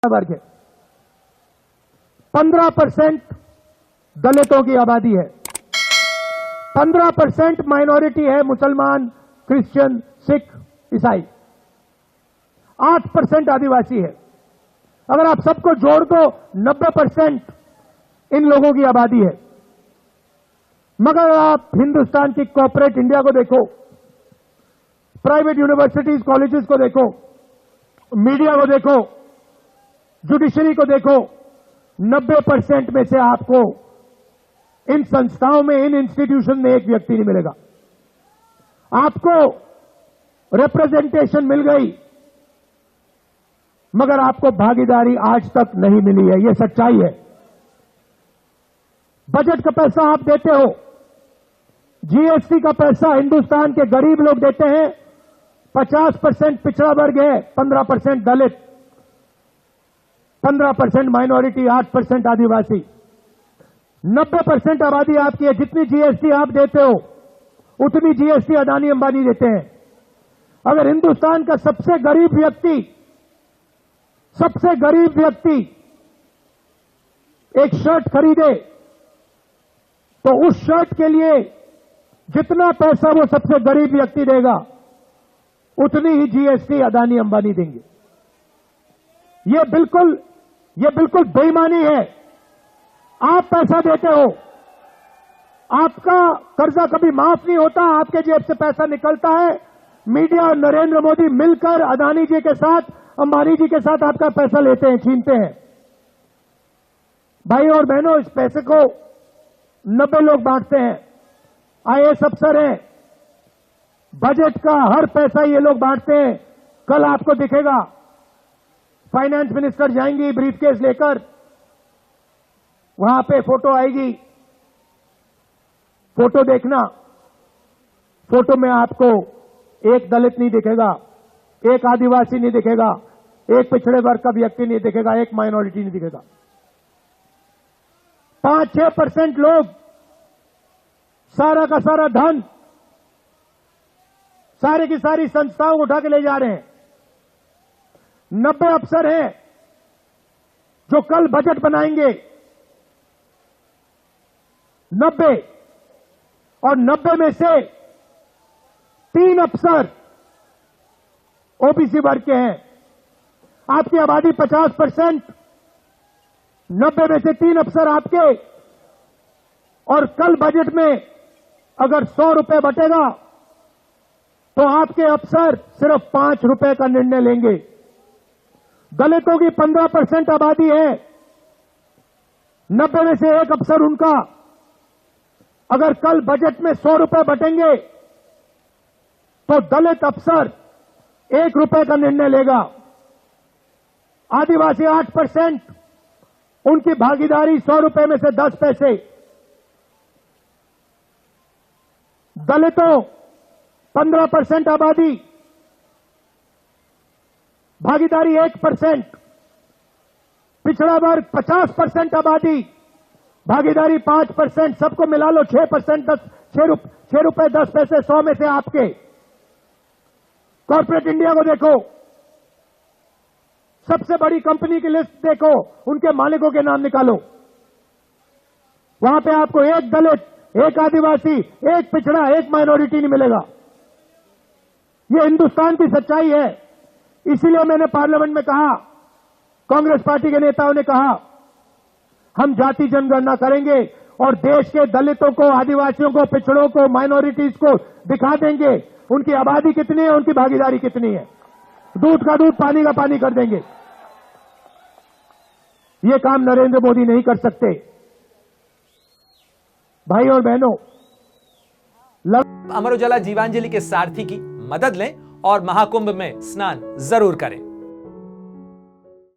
वर्ग है। 15% दलितों की आबादी है, 15% माइनॉरिटी है, मुसलमान, क्रिश्चियन, सिख, ईसाई, 8% आदिवासी है। अगर आप सबको जोड़ दो 90% इन लोगों की आबादी है। मगर आप हिंदुस्तान की कॉर्पोरेट इंडिया को देखो, प्राइवेट यूनिवर्सिटीज कॉलेजेस को देखो, मीडिया को देखो, जुडिशरी को देखो, 90% में से आपको इन संस्थाओं में, इन इंस्टीट्यूशन में एक व्यक्ति नहीं मिलेगा। आपको रिप्रेजेंटेशन मिल गई मगर आपको भागीदारी आज तक नहीं मिली है, यह सच्चाई है। बजट का पैसा आप देते हो, जीएसटी का पैसा हिंदुस्तान के गरीब लोग देते हैं, 50% पिछड़ा वर्ग है, 15% दलित, 15% माइनॉरिटी, 8% आदिवासी, 90% आबादी आपकी है। जितनी जीएसटी आप देते हो उतनी जीएसटी अदानी अंबानी देते हैं। अगर हिंदुस्तान का सबसे गरीब व्यक्ति एक शर्ट खरीदे तो उस शर्ट के लिए जितना पैसा वो सबसे गरीब व्यक्ति देगा उतनी ही जीएसटी अदानी अंबानी देंगे। ये बिल्कुल बेईमानी है। आप पैसा देते हो, आपका कर्जा कभी माफ नहीं होता, आपके जेब से पैसा निकलता है, मीडिया और नरेंद्र मोदी मिलकर अदानी जी के साथ, अंबानी जी के साथ आपका पैसा लेते हैं, छीनते हैं। भाई और बहनों, इस पैसे को 90 लोग बांटते हैं, आईएएस अफसर हैं, बजट का हर पैसा ये लोग बांटते हैं। कल आपको दिखेगा फाइनेंस मिनिस्टर जाएंगी ब्रीफकेस लेकर, वहां पे फोटो आएगी, फोटो देखना, फोटो में आपको एक दलित नहीं दिखेगा, एक आदिवासी नहीं दिखेगा, एक पिछड़े वर्ग का व्यक्ति नहीं दिखेगा, एक माइनॉरिटी नहीं दिखेगा। 5-6% लोग सारा का सारा धन, सारी की सारी संस्थाओं को उठा के ले जा रहे हैं। 90 अफसर हैं जो कल बजट बनाएंगे, 90, और 90 में से 3 अफसर ओबीसी वर्ग के हैं। आपकी आबादी 50%, 90 में से 3 अफसर आपके, और कल बजट में अगर 100 रुपए बटेगा तो आपके अफसर सिर्फ 5 रुपए का निर्णय लेंगे। दलितों की 15% आबादी है, 90 में से एक अफसर उनका, अगर कल बजट में 100 रुपए बटेंगे तो दलित अफसर 1 रुपए का निर्णय लेगा। आदिवासी 8%, उनकी भागीदारी 100 रुपए में से 10 पैसे। दलितों 15% आबादी, भागीदारी 1%। पिछड़ा वर्ग 50% आबादी, भागीदारी 5%। सबको मिला लो 6%, 6 रुपए 10 पैसे 100 में से आपके। कॉर्पोरेट इंडिया को देखो, सबसे बड़ी कंपनी की लिस्ट देखो, उनके मालिकों के नाम निकालो, वहां पे आपको एक दलित, एक आदिवासी, एक पिछड़ा, एक माइनॉरिटी नहीं मिलेगा। ये हिंदुस्तान की सच्चाई है। इसीलिए मैंने पार्लियामेंट में कहा, कांग्रेस पार्टी के नेताओं ने कहा, हम जाति जनगणना करेंगे और देश के दलितों को, आदिवासियों को, पिछड़ों को, माइनॉरिटीज को दिखा देंगे उनकी आबादी कितनी है, उनकी भागीदारी कितनी है। दूध का दूध, पानी का पानी कर देंगे। ये काम नरेंद्र मोदी नहीं कर सकते। भाई और बहनों, अमर उजाला जीवांजलि के सारथी की मदद लें और महाकुंभ में स्नान जरूर करें।